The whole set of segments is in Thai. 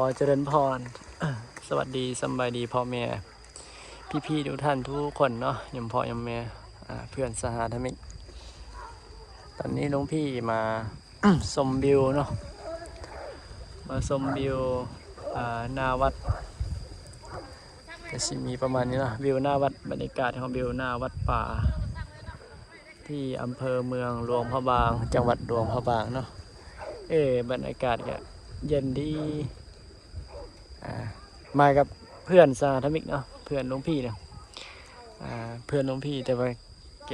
อเจริญพร สวัสดีสบายดีพ่อแม่พี่ๆทุกท่านทุกคนเนาะยมพ่อยมแม่เพื่อนสหธรรมิกตอนนี้หลวงพี่มา ชมวิวเนาะมาชมวิวหน้าวัดก็สิมีประมาณนี้เนาะวิวหน้าวัดบรรยากาศของวิวหน้าวัดป่าที่อำเภอเมืองหลวงพระบางจังหวัดหลวงพระบางเนาะบรรยากาศก็เย็นดีมากับเพื่อนสหธรรมิกเนาะเพื่อนหลวงพี่เนี่ยเพื่อนหลวงพี่แต่ว่าแก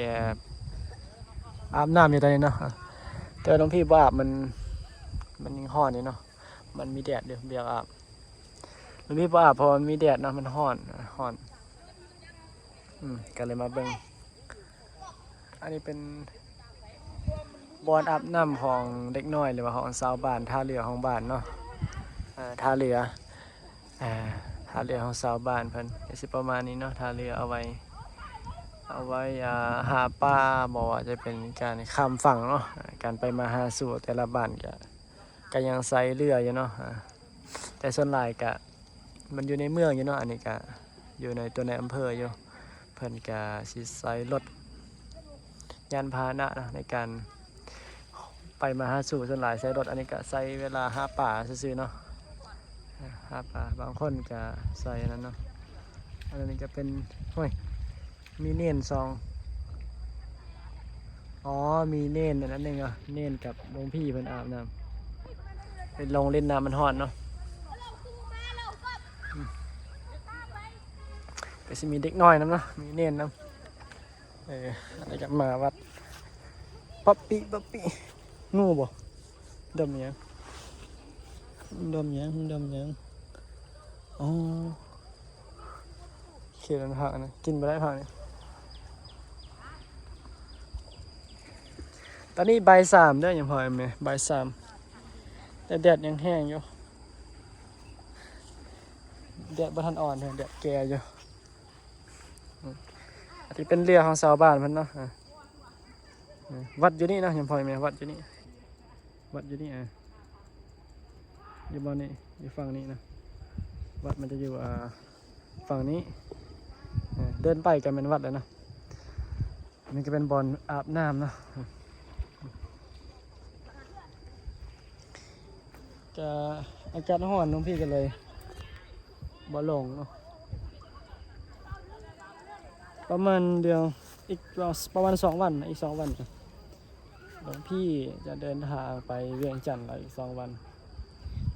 อาบน้ำอยู่ตอนนี้เนาะแต่หลวงพี่ว่ามันยังร้อนอยู่เนาะมันมีแดดเดี๋ยวเบียร์อาบหลวงพี่ว่าพอมันมีแดดเนาะมันร้อนก็เลยมาเบิ่งอันนี้เป็นบอนอาบน้ำของเด็กน้อยหรือว่าของชาวบ้านท่าเรือของบ้านเนาะท่าเรือของชาวบ้านเพิ่นสิประมาณนี้เนาะท่าเรือเอาไว้หาปลาบอกว่าจะเป็นการข้ามฝั่งเนาะการไปมาหาสู่แต่ละบ้านก็ยังใช้เรืออยู่เนาะแต่ส่วนหลายก็มันอยู่ในเมืองอยู่เนาะอันนี้ก็อยู่ในตัวในอำเภออยู่เพิ่นก็สิใช้รถยานพาหนะนะในการไปมาหาสู่ส่วนหลายใช้รถอันนี้ก็ใช้เวลาหาปลาซื่อๆเนาะหาปลาบางคนก็ใส่นั้นเนาะอันนี้ก็เป็นมีเน่นซองมีเน่นอันนั้นเองอ่ะเน่นกับหลวงพี่เพิ่นอาบน้ำเป็นลงเล่นน้ำมันฮ้อนเนาะก็สิมีเด็กน้อยน้ำเนาะมีเน่นน้ำอะไรกันมาวัดป๊อปปี้งูบ่ดมยังอ๋อเขียนผักนะกินไปได้ผักเนี่ยตอนนี้บ่ายสามได้ยังพอไหมบ่ายสามแต่แดดยังแห้งอยู่แดดบ่ทันอ่อนเลยแดดแก่อยู่อันนี้เป็นเรือของชาวบ้านเพิ่นเนาะวัดอยู่นี่นะยังพอไหมวัดอยู่นี่อยู่บ้านนี้อยู่ฝั่งนี้นะวัดมันจะอยู่ฝั่งนี้เดินไปกันเป็นวัดเลยนะนี่ก็เป็นบ่อนอาบน้ำเนาะก็อากาศร้อนน้องพี่กันเลยบ่ลงเนาะประมาณเดือนอีกประมาณ2 วันอีก2 วันหลวงพี่จะเดินทางไปเวียงจันทร์อีก2 วัน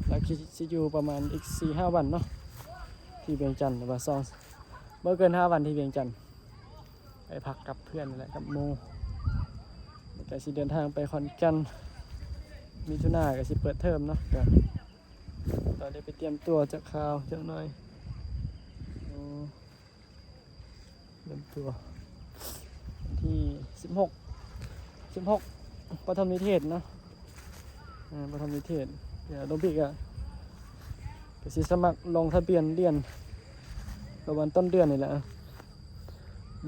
แล้วคิดอยู่ประมาณอีก 4-5 วันเนาะที่เวียงจันทร์หรือว่าบ่เกิน5 วันที่เวียงจันทร์ไปพักกับเพื่อนแหละกับโมแต่สิเดินทางไปขอนแก่นมิถุนายนก็สิเปิดเทอมเนาะก็ตอนนี้ไปเตรียมตัวจะข่าวจังหน่อยเตรียมตัวที่16ปฐมนิเทศเนาะปฐมนิเทศเดี๋ยวหลวงพี่ก็สิสมัครลงทะเบียนเรียนประมาณต้นเดือนนี่แหละ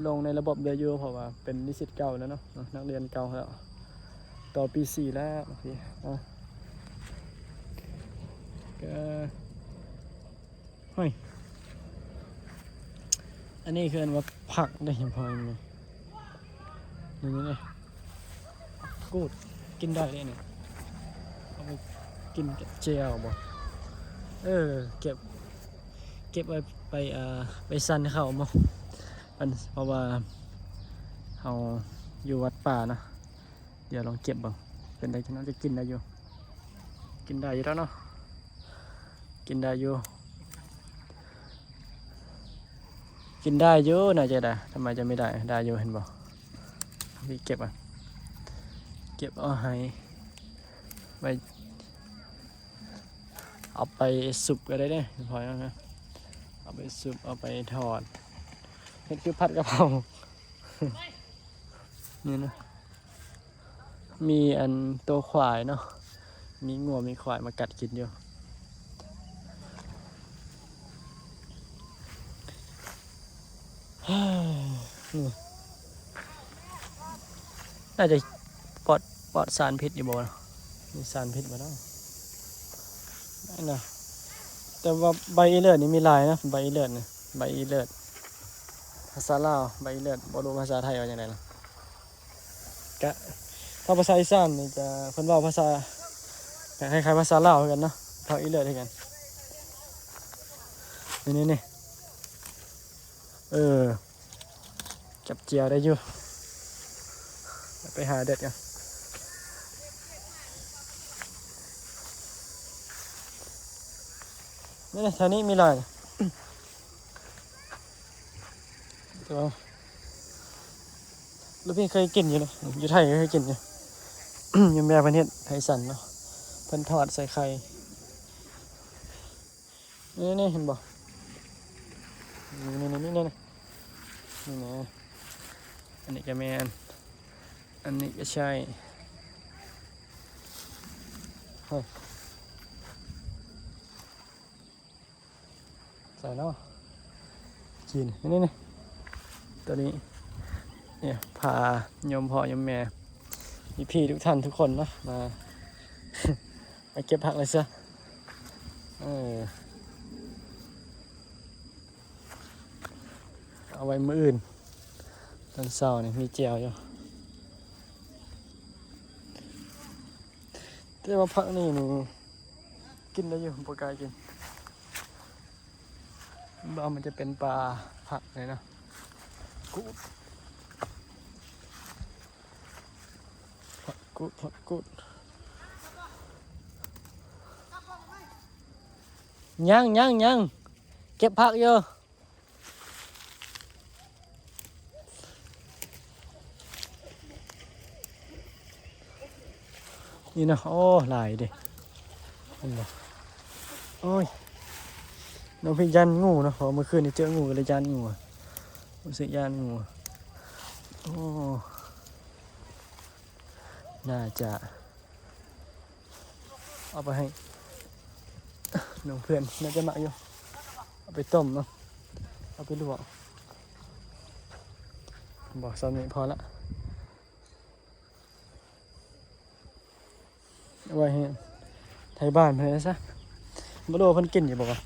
ลงในระบบเรียนอยู่เพราะว่าเป็นนิสิตเก่าแล้วเนาะนักเรียนเก่าแล้วต่อปี 4แล้วโอเคก็อันนี้คือว่าผักได้ยังพอไหมนี่เลยกูดกินได้เลยเนี่ยเอาไปกินกับเจลบ่เก็บไว้ไปสั่นเขาบ่เพราะว่าเราอยู่วัดป่านะเดี๋ยวลองเก็บบ้างเป็นได้ฉะนั้นจะกินได้อยู่แล้วเนาะกินได้อยู่น่าจะได้ทำไมจะไม่ได้อยู่เห็นบ่พี่เก็บเอาให้ไปเอาไปสุกก็ได้เนี่ยพอแล้วนะเอาไปสุกเอาไปทอดเห็ดคือผัดกะเพรา นี่นะมีอันตัวควายเนาะมีงัวมีควายมากัดกินอยู่น่าจะปลอดสารพิษอยู่บ่มีสารพิษมาแล้วนี่นะ แต่ว่าใบอีเลิศนี่มีหลายนะใบอีเลิศนี่ใบอีเลิศภาษาลาวใบอีเลิศบ่รู้ภาษาไทยว่าจังไดล่ะกะถ้าภาษาอีสานนี่จะเพิ่นเว้าภาษาคล้ายๆภาษาลาวคือกันเนาะเท่าอีเลิศคือกันนี่จับเจียวได้อยู่ไปหาเด็ดกันนี่แถวนี้มีลายตัวลูกพี่เคยกินอยู่เลยอยู่ไทยเคยกินอยู่ อยู่แม่ประเทศไทยสันเนาะเพิ่นทอดใส่ไข่นี่เห็นบ่นี่นะอันนี้ก็แมนอันนี้ก็ใช่ใส่แล้วกินนี่ตัวนี้เนี่ยพายมพ่อยมแม่พี่ทุกท่านทุกคนเนาะมา ไปเก็บผักเลยซะเอาไว้มื้ออื่นตอนเช้านี่มีแจ่วอยู่แต่ว่าผักนี่กินได้อยู่ปกายกินบ้ามันจะเป็นปลาผักเลยนะผักกูดยังเก็บผักอยู่นี่นะโอ้หลายดิโอ้ยน้องพี่ยันงูนะพอเมื่อคืนนี้เจองูเลยยันงูรู้สึกยันงูโอ้น่าจะเอาไปให้น้องเพื่อนน่าจะมาอยู่เอาไปต้มเนาะเอาไปลวกบอกสามีพอละเอาไว้ให้ไทยบ้านเพื่อนซะบ่รู้เพิ่นกินอยู่บ่วะ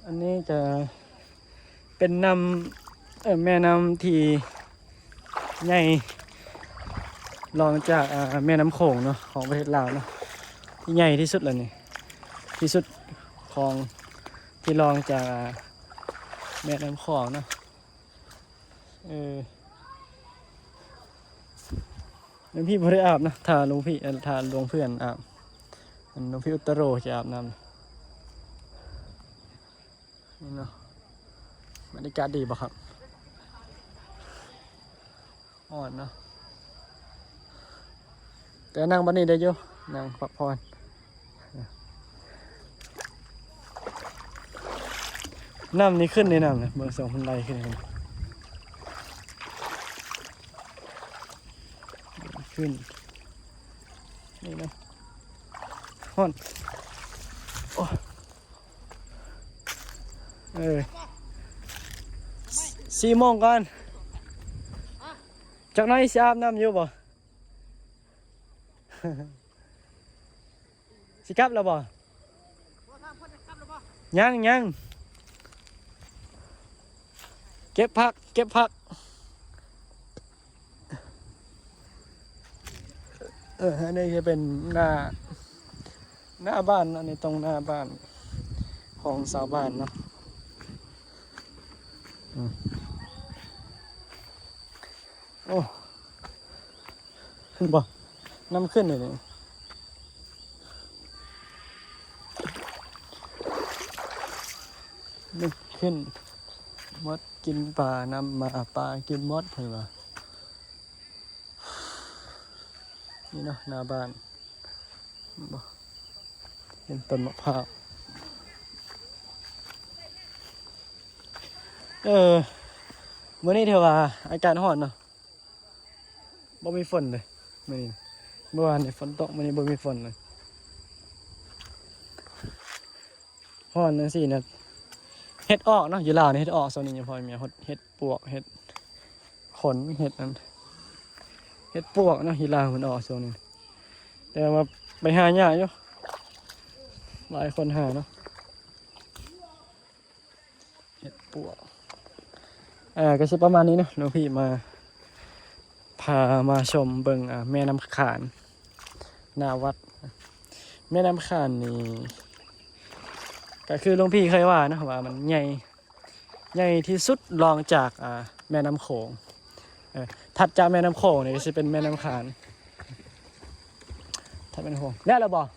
อันนี้จะเป็นแม่น้ำที่ใหญ่รองจากแม่น้ำโขงเนาะของประเทศลาวเนาะที่ใหญ่ที่สุดเลยนี่ที่สุดของที่รองจากแม่น้ำโขงเนาะหลวงพี่บ่ได้อาบนะถ้าหลวงพี่ถ้าหลวงเพื่อนอาบหลวงพี่อุตโรจะอาบน้ำนี่เนาะบรรยากาศดีป่ะครับอ่อนเนาะแต่นั่งบันนี้ได้อยู่นั่งพักผ่อนน้ำนี้ขึ้นในน้ำเลยเบอร์2,000ไร่ขึ้นนี่นะห่อน4 โมงก่อนจากนั้นสิอาบน้ำอยู่บ่ สิกลับแล้วบ่ยังเก็บผักอันนี้จะเป็นหน้าบ้านอันนี้ตรงหน้าบ้านของชาวบ้านเนาะโอ้ขึ้นบ่น้ำขึ้นเลยนี่นึกขึ้นมดกินปลาน้ำมาปลากินมดเพิ่นว่านี่เนาะหน้าบ้านบ่เป็นต้นมะพร้าวมื้อนี้เถอะว่าอากาศร้อนเนาะบ่มีฝนเลยมื้อนี้เมื่อวานนี่ฝนตกมื้อนี้บ่มีฝนเลยร้อนจังซี่นะเฮ็ดออกเนาะอยู่ลาวนี่เฮ็ดออกโซนนี้ยังพอมีเฮ็ดปวกเฮ็ดขนเฮ็ดนั่น เฮ็ดปวกเนาะหิลามันออกช่วงนี้แต่ว่าไปหายากอยู่หลายคนหาเนาะเฮ็ดปวกก็สิประมาณนี้เนาะหลวงพี่มาพามาชมเบิ่งแม่น้ำขานหน้าวัดแม่น้ำขานนี่ก็คือหลวงพี่เคยว่านะว่ามันใหญ่ที่สุดรองจากแม่น้ำโขงถัดจากแม่น้ำโขงนี่ก็จะเป็นแม่น้ำขานถ้าเป็นโขงแล้วเราบอก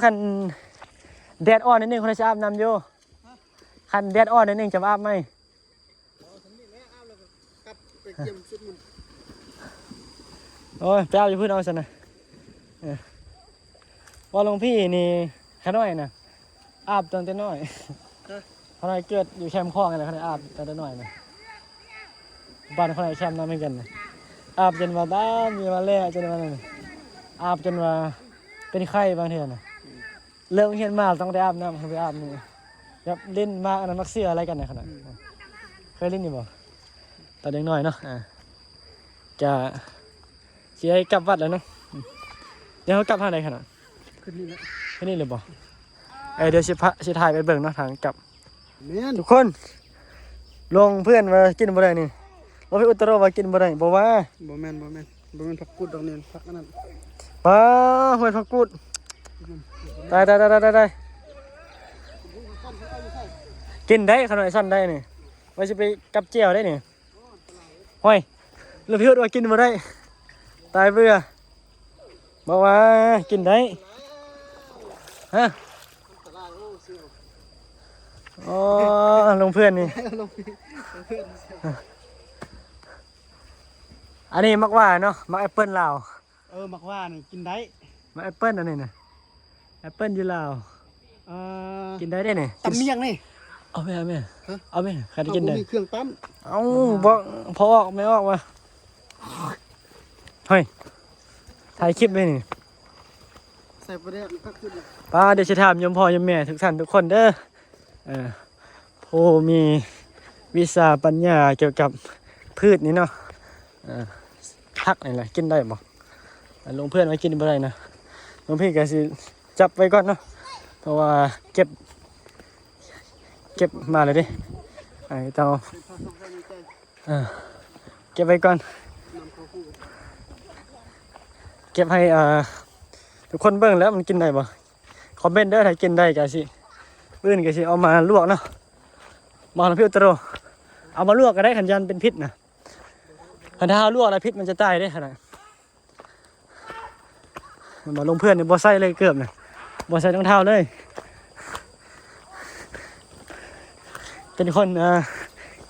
คันแดดอ่อนนิดนึงคนจะอาบน้ำอยู่คันแดดอ่อนนิดนึงจะอาบไหมโอ้ยไปอาบอยู่พื้นเอาสินะว่าหลวงพี่นี่ข้าน้อยนะอาบตั้งแต่น้อยข้าน้อยเกิดอยู่แคมป์คลองอะไรข้าน้อยอาบตั้งแต่น้อยนะบ้านข้าน้อยแคมป์น้ำเหมือนกันนะอาบจนว่าบ้ามีมาแล่จนว่านั่นอาบจนว่าเป็นไข้บางเทื่อนะเริ่มเห็นมาต้องได้อาบน้ำไปอาบนี่ยับเล่นมาอันนั้นมักเสื้ออะไรกันนะขนาดเคยเล่นอยู่บ่ตอนเด็กน้อยเนาะจะเสียกลับวัดแล้วเนาะเดี๋ยวเขากลับทางไหนขนาดขึ้นนี่เลยบ่เดี๋ยวสิถ่ายไปเบิ่งเนาะทางกลับทุกคนลงเพื่อนมากินบ่ได้นี่ว่าพี่อุตโรว่ากินบ่ได้บ่ว่าบ่แม่นผักกูดดอกนี่ผักอันนั้นป้าห้วยผักกูดตายกินได้ขนาดสั้นได้นี่ว่าจะไปกับเจียวได้นี่ห้อยแล้วพี่อุตว่ากินบ่ได้ตายเบื่อบ่ว่ากินได้ฮะอ๋อลงเพื่อนนี่อันนี้มักว่าเนาะมักแอปเปิ้ลลาวมักว่านี่กินได้มักแอปเปิ้ลอันนี้นะแอปเปิ้ลอยู่ลาวกินได้ได้เนี่ยตำเมียงนี่เอาไหมใครจะกินได้มีเครื่องปั๊มบ่พอออกไม่ออกวะเฮ้ยถ่ายคลิปไว้นี่ใส่ประเดี๋ยวผักกูดป้าเดี๋ยวจะถามยมพ่อยมแม่ทุกท่านทุกคนเด้อผู้มีวิชาปัญญาเกี่ยวกับพืชนี่เนาะผักนี่แหละกินได้บ่ลงเพื่อนไว้กินบ่ได้นะลงพี่ก็สิจับไว้ก่อนเนาะเพราะว่าเก็บมาเลยดิเตาเก็บไว้ก่อนเก็บให้ทุกคนเบิ่งแล้วมันกินได้บ่คอมเมนต์เด้อถ้ากินได้ก็สิอื่นก็สิเอามาลวกเนาะมาพี่อุตโรเอามาลวกก็ได้ขันยันเป็นพิษนะถ้าเอาลวกแล้วพิษมันจะตายได้ขนาดมาลงเพื่อนเนี่ยบ่ใส่เลยเกือบนะบ่ใส่รองเท้าเลยเป็นคน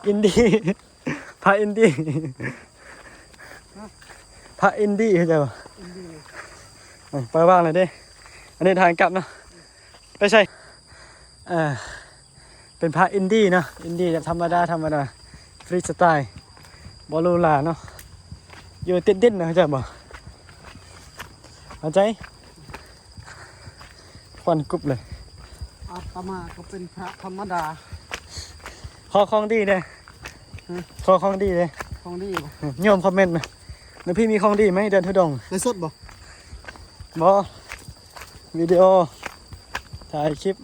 อินดี้พระอินดี้เข้าใจป่ะไปบ้างเลยดิอันนี้ทางกลับเนาะไม่ใช่เป็นพระอินดี้เนาะอินดี้แบบธรรมดาฟรีสไตล์บอลลูลาเนาะอยู่ติดดินนะเข้าใจป่ะเข้าใจควันกรุบเลยอาตมาก็เป็นพระธรรมดาคองดีเลยคองดีเลยของดีโยมคอมเมนต์มาแล้วพี่มีของดีไหมเดินทุดงในสดบ่วิดีโอถ่ายคลิป